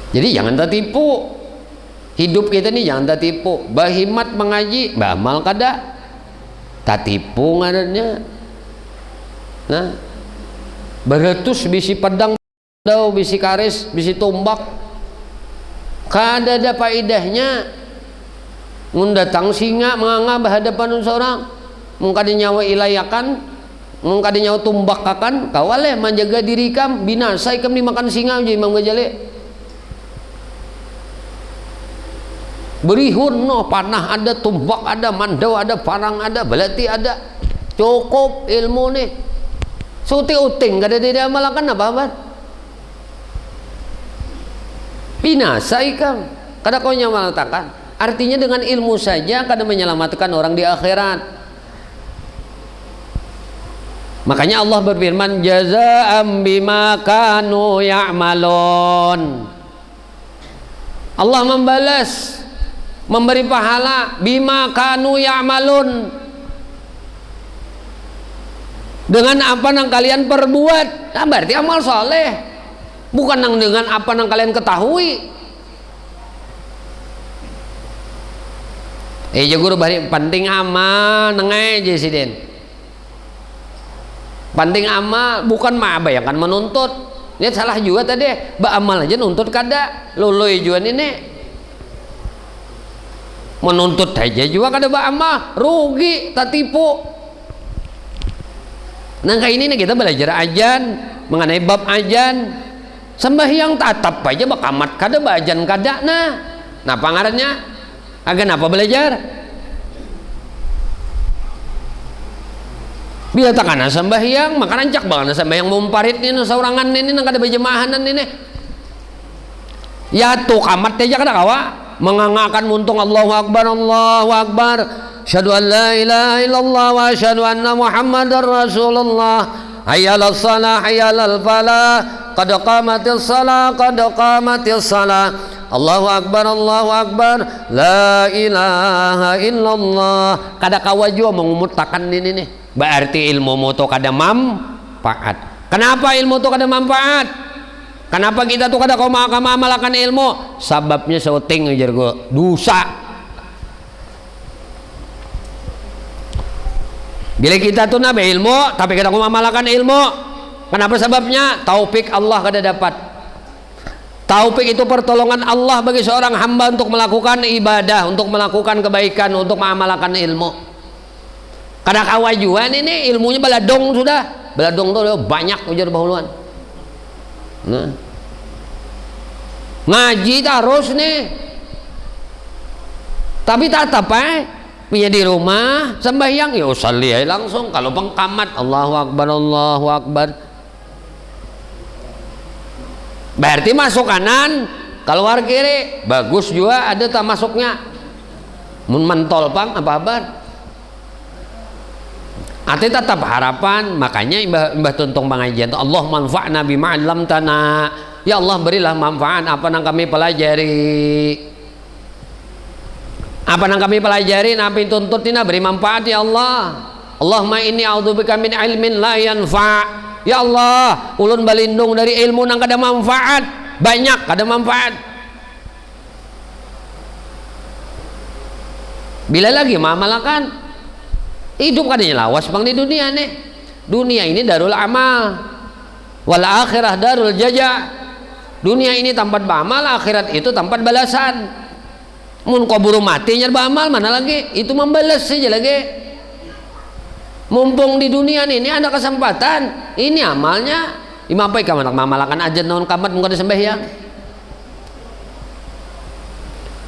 Jadi jangan tertipu. Hidup kita ni jangan tertipu. Bahimat mengaji, beramal kada. Tertipu ngarannya. Nah, beretus bisi pedang, bisi karis, bisi tombak. Kada ada faedahnya. Mun datang singa manganga berhadapan seorang, mun kada nyawa ilayakan, mun kada nyawa tumbakakan, kawaleh menjaga diri kam binasa ikam dimakan singa aja Imam Ghazali. berihun no, panah ada, tumbak ada, mandau ada, parang ada, belati ada, cukup ilmu nih. Suti uting kada tidak amalkan apa-apa. Binasa ikam kada kau nyamalkan. Artinya dengan ilmu saja kada menyelamatkan orang di akhirat. Makanya Allah berfirman jazaa'an bima kanu ya'malun. Allah membalas, memberi pahala bima kanu ya'malun, dengan apa yang kalian perbuat. Nah, berarti amal soleh, bukan dengan apa yang kalian ketahui. Guru bari penting amal nengai jesiden. Penting amal bukan mabayangkan menuntut. Ini salah juga tadi. Ba amal aja nuntut kada. Loloy juga ini. Menuntut aja juga kada ba amal, rugi, tak tipu. Nah kayak ini nih kita belajar ajan mengenai bab ajan. Sembahyang tatap aja bakamat kada ba ajan kada nah pangarannya agan apa belajar biar takana sembahyang maka rancak banget sembahyang mumparit ini saurangan ini nang kada berjemahanan ini ya tuh kamat aja kada kawa mengangakan muntung Allahu Akbar asyhadu an la ilaha illallah wa asyhadu anna muhammadar rasulullah hayyalas shalah hayyalal falah qad qamatis shalah qad qamatis shalah Allahu Akbar la ilaha illallah. Kada kawa juga mengumutakan ini nih berarti ilmu moto kada manfaat. Kenapa ilmu itu kada manfaat? Kenapa kita tuh kada kau mengamalkan ilmu? Sababnya sauting ajar gua dosa. Bila kita tuh nabe ilmu tapi kada kau mengamalkan ilmu, kenapa sebabnya? Taufik Allah kada dapat. Taufik itu pertolongan Allah bagi seorang hamba untuk melakukan ibadah, untuk melakukan kebaikan, untuk mengamalkan ilmu. Kadang kawajuan ini ilmunya baladong sudah. Baladong tuh banyak ujar bahuluan. Nah. Ngaji terus nih. Tapi tetap punya di rumah sembahyang ya usalli langsung. Kalau pengkamat Allahu Akbar. Berarti masuk kanan, keluar kiri, bagus juga ada tak masuknya. Mun mentol pang apa-apa. Ati tetap harapan, makanya imbah tuntung pengajian Allah manfa'na bima 'allamtana. Ya Allah berilah manfaat apa yang kami pelajari. Apa yang kami pelajari, apa yang tuntut ini beri manfaat ya Allah. Allahumma inni a'udzubika min ilmin la yanfa'. Ya Allah, ulun balindung dari ilmu nang kada manfaat, banyak kada manfaat. Bila lagi mamalakan hidup kadanya lawas bang di dunia nih. Dunia ini darul amal, wal akhirah darul jaza. Dunia ini tempat beramal, akhirat itu tempat balasan. Mun kuburu mati nyar beramal mana lagi? Itu membalas saja lagi. Mumpung di dunia ini ada kesempatan, ini amalnya imapai ka manak mamalakan aja naon kamat muka sembahyang.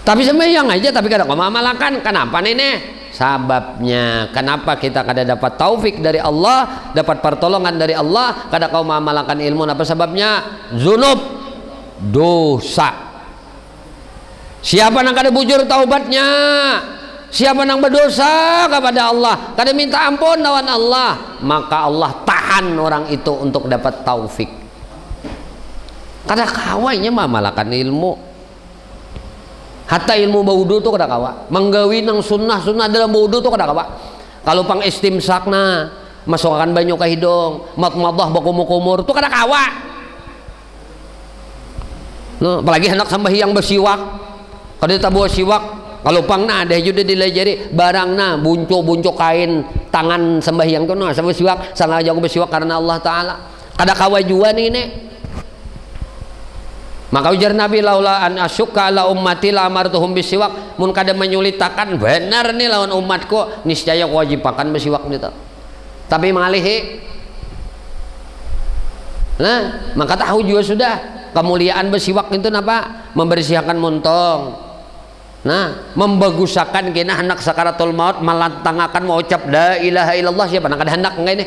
Tapi sembahyang aja tapi kada mamalakan. Kenapa nih? Sababnya kenapa kita kada dapat taufik dari Allah, dapat pertolongan dari Allah, kada kau mamalakan ilmu. Apa sebabnya? Zunub, dosa. Siapa yang kada bujur taubatnya? Siapa yang berdosa kepada Allah, kada minta ampun lawan Allah, maka Allah tahan orang itu untuk dapat taufik. Kada kawainya mamalakan ilmu. Hatta ilmu baudu tuh kada kawa. Menggawi nang sunnah dalam baudu tuh kada kawa. Kalau pang istimsakna, masukkan banyu ke hidung, mat-madah bakumur-kumur tuh kada kawa. No, apalagi hendak sembahyang bersiwak. Kada tabuh siwak. Kalau pang na ada juga dilajari barang na bunco kain tangan sembahyang tu na sampai siwak sangat jago bersiwak karena Allah Taala. Kada kawajuan ini. Maka ujar Nabi laula an asyukka ala ummati la amartuhum bisiwak. Mun kada menyulitakan benar nih lawan umatku niscaya kewajibakan bersiwak gitu. Tapi malihi. Nah, maka tahu juga sudah kemuliaan bersiwak itu apa? Membersihkan muntong. Nah, membagusakan kena hendak sakaratul maut malantangakan mau ucap la ilaha illallah siapa nak ada hendak enggak ini?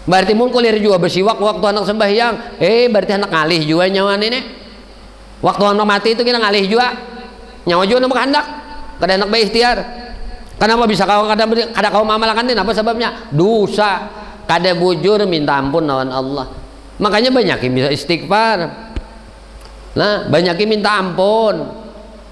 Berarti mun kulir juga bersiwak waktu anak sembahyang, berarti anak ngalih juga nyawa ini. Waktu anak mati itu kita ngalih juga. Nyawa juga nak hendak. Kada hendak berikhtiar. Kenapa bisa kada kau mamalkan ini? Apa sebabnya? Dosa. Kada bujur minta ampun lawan Allah. Makanya banyakin bisa istighfar. Nah, banyakin minta ampun.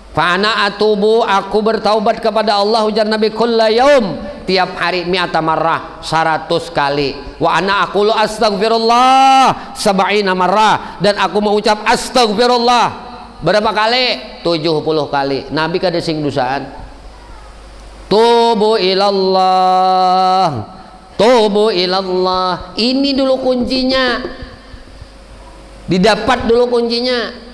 Fa'ana atubu, aku bertaubat kepada Allah ujar Nabi kulla yaum, tiap hari mi'ata marrah 100 kali. Wa ana aqulu astaghfirullah sab'ina marrah, dan aku mengucap astaghfirullah berapa kali? 70 kali. Nabi kada sing dosaan. Tubu ilallah, tubu ilallah. Ini dulu kuncinya. Didapat dulu kuncinya.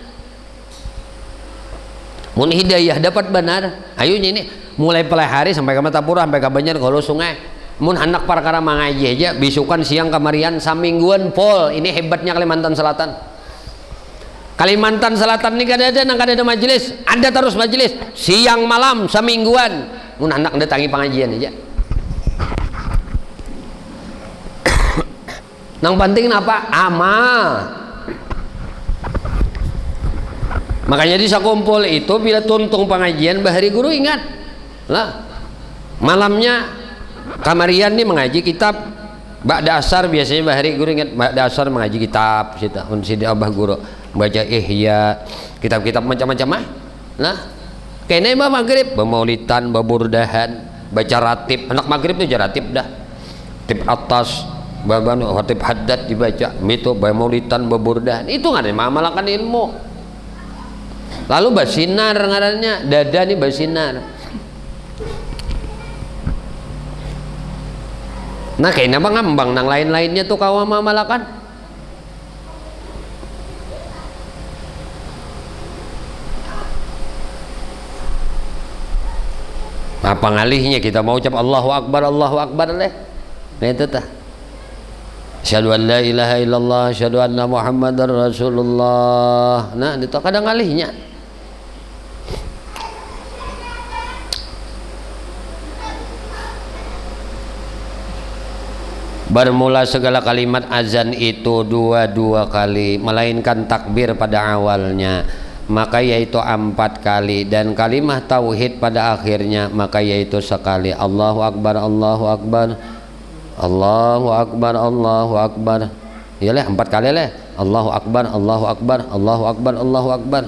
Mun hidayah dapat benar, ayo ini mulai pelihari sampai ke Matapura sampai ke Banjar kalau sungai. Mun anak perkara mengaji aja, bisukan siang kamarian samingguan pol. Ini hebatnya Kalimantan Selatan. Kalimantan Selatan ini kada ada majelis, ada terus majelis siang malam samingguan. Mun anak datangi pengajian aja. Nang penting apa? Amal. Makanya di sakumpul itu bila tuntung pengajian bahari guru ingat lah malamnya kamarian nih mengaji kitab ba'da asar biasanya bahari guru ingat ba'da asar mengaji kitab sita unsidi abah guru baca ihya kitab-kitab macam-macam nah kene bah maghrib bemaulitan baburdahan baca ratib anak maghrib itu ratib dah tib atas baban ratib haddad dibaca itu bemaulitan baburdahan itu nggak ada mamalakan ilmu. Lalu basinar ngarannya dada nih basinar. Nah kayaknya apa ngambang nang lain-lainnya tuh kawa mamalakan. Apa ngalihnya kita mau ucap Allahu Akbar leh. Nah itu tah. Asyhadu an la ilaha illallah, asyhadu anna Muhammadar Rasulullah. Nah itu kadang ngalihnya. Bermula segala kalimat azan itu dua kali, melainkan takbir pada awalnya, maka yaitu 4 kali, dan kalimah tauhid pada akhirnya, maka yaitu sekali. Allahu Akbar, Allahu Akbar, Allahu Akbar, Allahu Akbar. Ya leh 4 kali leh. Allahu Akbar, Allahu Akbar, Allahu Akbar, Allahu Akbar.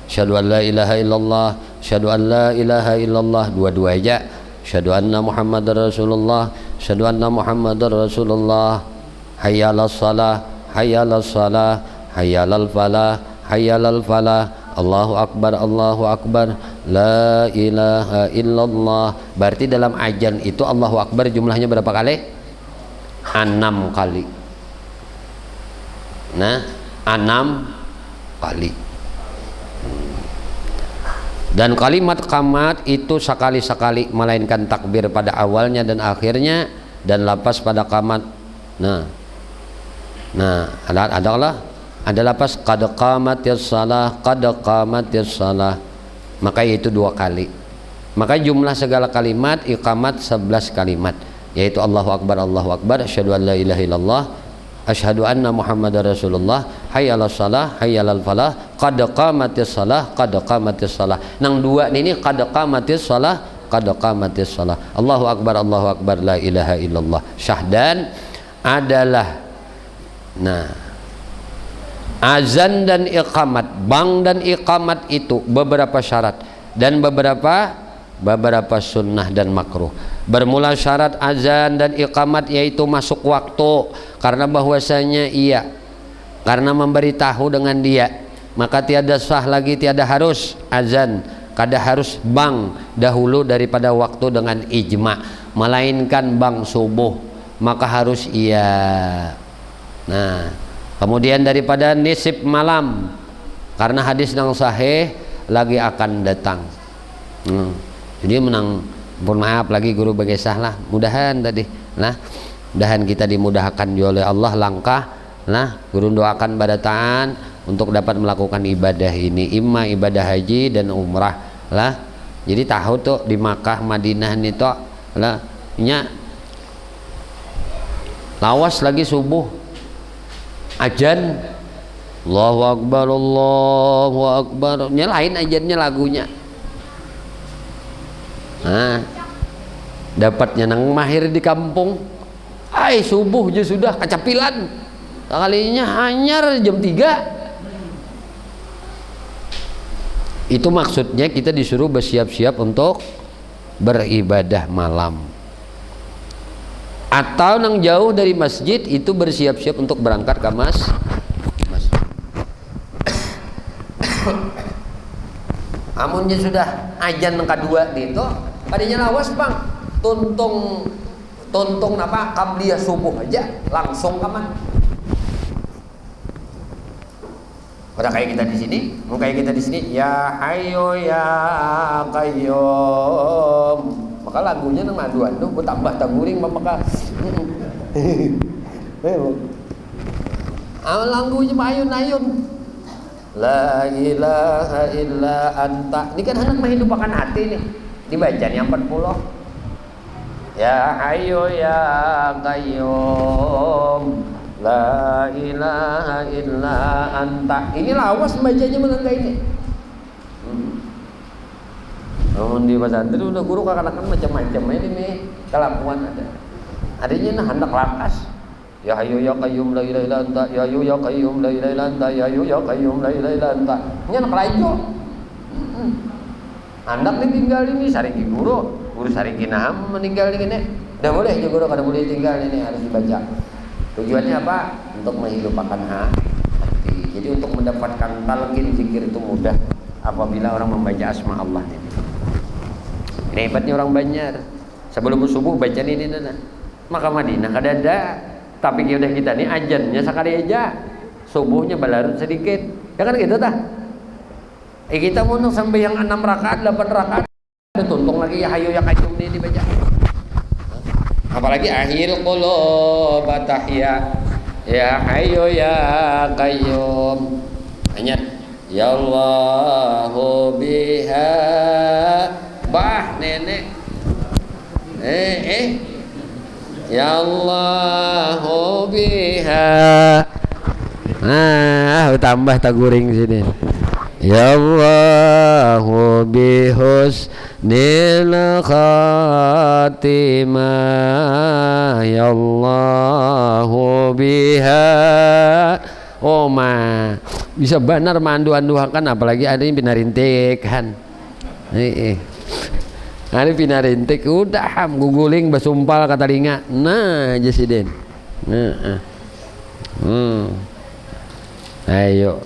Asyhadu an la ilaha illallah, asyhadu an la ilaha illallah. Dua aja. Asyhadu anna Muhammadar Rasulullah, asyhadu anna Muhammadar Rasulullah. Hayya 'alas shalah, hayya 'alas shalah, hayya 'alal falah, hayya 'alal falah. Allahu Akbar, Allahu Akbar, la ilaha illallah. Berarti dalam ajan itu Allahu Akbar jumlahnya berapa kali? 6 kali. Nah 6 kali. Dan kalimat qamat itu sekali-sekali, melainkan takbir pada awalnya dan akhirnya, dan lapas pada qamat. Nah ada lapas qad qamatis shalah, qad qamatis shalah, maka itu 2 kali. Maka jumlah segala kalimat iqamat 11 kalimat, yaitu Allahu Akbar, Allahu Akbar, asyhadu an la ilaha illallah, asyhadu anna Muhammadar Rasulullah, hayya 'alas shalah, hayya 'alal falah, qad qamatis shalah, qad qamatis shalah. Nang 2 ini qad qamatis shalah, qad qamatis shalah. Allahu Akbar, Allahu Akbar, la ilaha illallah. Syahdan adalah azan dan iqamat, bang dan iqamat itu beberapa syarat dan beberapa sunnah dan makruh. Bermula syarat azan dan iqamat yaitu masuk waktu, karena bahwasanya karena memberitahu dengan dia, maka tiada sah lagi, tiada harus azan, kada harus bang dahulu daripada waktu dengan ijma, melainkan bang subuh, maka harus Nah kemudian daripada nisib malam, karena hadis yang sahih lagi akan datang. Jadi mohon maaf lagi guru bagesah lah, mudahan tadi mudahan kita dimudahkan oleh Allah langkah guru doakan badataan untuk dapat melakukan ibadah ini, imma ibadah haji dan umrah. lah. Jadi tahu tuh di Makkah Madinah nih toh lah nya lawas lagi subuh ajan Allahu Akbar nyalain ajannya lagunya. Nah dapatnya nang mahir di kampung subuh aja sudah kecapilan kalinya hanyar jam 3. Itu maksudnya kita disuruh bersiap-siap untuk beribadah malam. Atau nang jauh dari masjid itu bersiap-siap untuk berangkat ke masjid. Amunnya sudah ajan yang kedua itu padanya lawas bang tuntung apa qabliyah subuh aja langsung kaman. Udah kayak kita di sini, mau kayak kita di sini, ya Hayyu ya Qayyum. Maka lagunya nang aduan tuh, gue tambah taburing maka. Lagunya ayun-ayun. La ilaha illa anta. Ini kan hendak menghidupkan hati nih. Dibaca nih 40. Ya Hayyu ya Qayyum. La ilaha illa anta. Ini lawas bacanya menangga ini. Namun di pesantren udah guru kakak-kakak macam-macam ini nih kelakuan ada. Adanya nah hendak lakas. Ya Hayyu ya Qayyum la ilaha illa anta. Ya Hayyu ya Qayyum la ilaha illa anta. Ya Hayyu ya Qayyum la ilaha illa anta. Ini anak lajo. Hendak ditinggal ini sariki guru sariki naham meninggal ini. Udah boleh aja guru kada boleh tinggal ini harus dibaca. Tujuannya apa? Untuk menghidupkan hati. Jadi untuk mendapatkan talqin zikir itu mudah apabila orang membaca asma Allah ini. Ini hebatnya orang Banjar. Sebelum subuh baca ini nana. Maka Madinah kada ada. Tapi udah kita nih ajannya sekali aja. Subuhnya balarut sedikit. Ya kan gitu tah? Kita mau sampai yang 6 rakaat, 8 rakaat. Ada tuntung lagi ya Hayyu ya Qayyum ini dibaca. Apalagi akhir qulub tahya ya Hayyu ya Qayyum. Ingat ya Allahu biha bah nenek ya Allahu biha tambah taguring sini ya Allahu bihusnil khatimah ya Allahu biha bisa benar mandu-anduhakan apalagi ada yang pinarintik kan ada pinarintik udah guguling basumpal kata linga nah jasiden ayo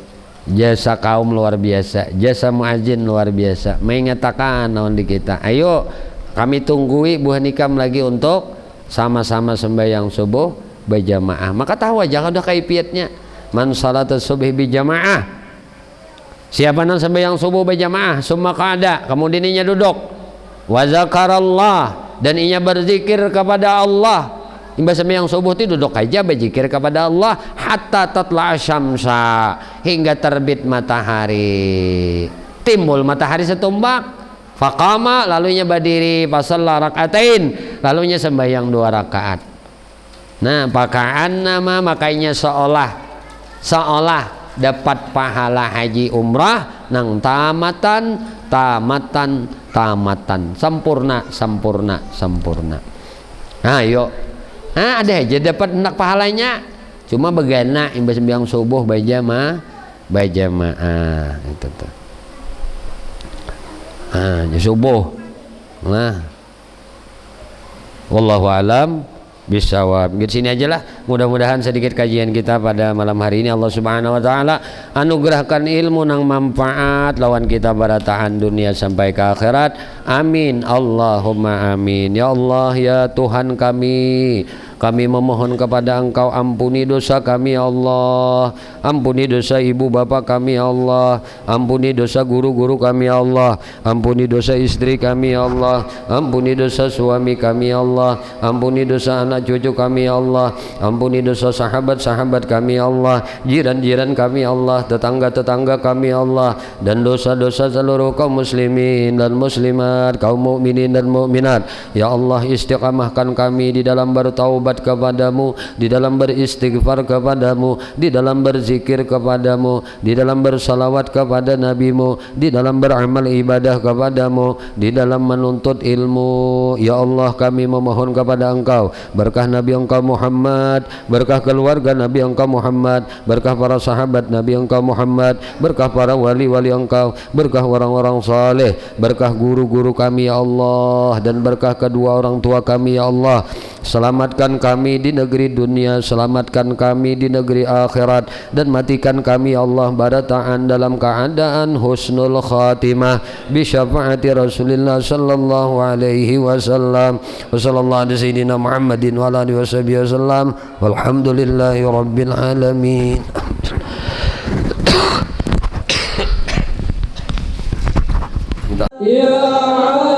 jasa kaum luar biasa, jasa muadzin luar biasa, mengatakan naon di kita. Ayo kami tunggui Bu Hanikam lagi untuk sama-sama sembahyang subuh berjamaah. Maka tahu aja udah kaifiatnya. Man salatus subhi berjamaah. Siapa nang sembahyang subuh berjamaah, summa qada, kemudian inya duduk. Wa zakarallah dan inya berzikir kepada Allah. Imba sembahyang subuh itu duduk aja berzikir kepada Allah hatta tatla syamsa hingga terbit matahari. Timbul matahari setumbak. Faqama lalunya berdiri fasalla rakaatain lalunya sembahyang 2 rakaat. Nah, pakaan nama makanya seolah dapat pahala haji umrah nang tamatan sempurna. Ayo ada aja dapat hendak pahalanya cuma begana imbas sembahyang subuh bajamaah itu tuh subuh nah wallahu alam bisawab. Di sini aja lah. Mudah-mudahan sedikit kajian kita pada malam hari ini Allah Subhanahu wa taala anugerahkan ilmu nang manfaat lawan kita baratahan dunia sampai ke akhirat. Amin. Allahumma amin. Ya Allah ya Tuhan kami, Kami memohon kepada Engkau, ampuni dosa kami ya Allah, ampuni dosa ibu bapak kami ya Allah, ampuni dosa guru-guru kami ya Allah, ampuni dosa istri kami ya Allah, ampuni dosa suami kami ya Allah, ampuni dosa anak cucu kami ya Allah, ampuni dosa sahabat-sahabat kami ya Allah, jiran-jiran kami ya Allah, tetangga-tetangga kami ya Allah, dan dosa-dosa seluruh kaum muslimin dan muslimat, kaum mukminin dan mukminat. Ya Allah, istiqamahkan kami di dalam bertaubat kepadamu, di dalam beristighfar kepadamu, di dalam berzikir kepadamu, di dalam bersalawat kepada nabimu, di dalam beramal ibadah kepadamu, di dalam menuntut ilmu. Ya Allah, kami memohon kepada Engkau berkah Nabi Engkau Muhammad, berkah keluarga Nabi Engkau Muhammad, berkah para sahabat Nabi Engkau Muhammad, berkah para wali-wali Engkau, berkah orang-orang saleh, berkah guru-guru kami ya Allah, dan berkah kedua orang tua kami ya Allah. Selamatkan kami di negeri dunia, selamatkan kami di negeri akhirat, dan matikan kami ya Allah barataan dalam keadaan husnul khatimah bi syafaati Rasulillah sallallahu alaihi wasallam. Wa sallallahu ala sayyidina Muhammadin wa ala alihi wasallam. Walhamdulillahi rabbil alamin. Ya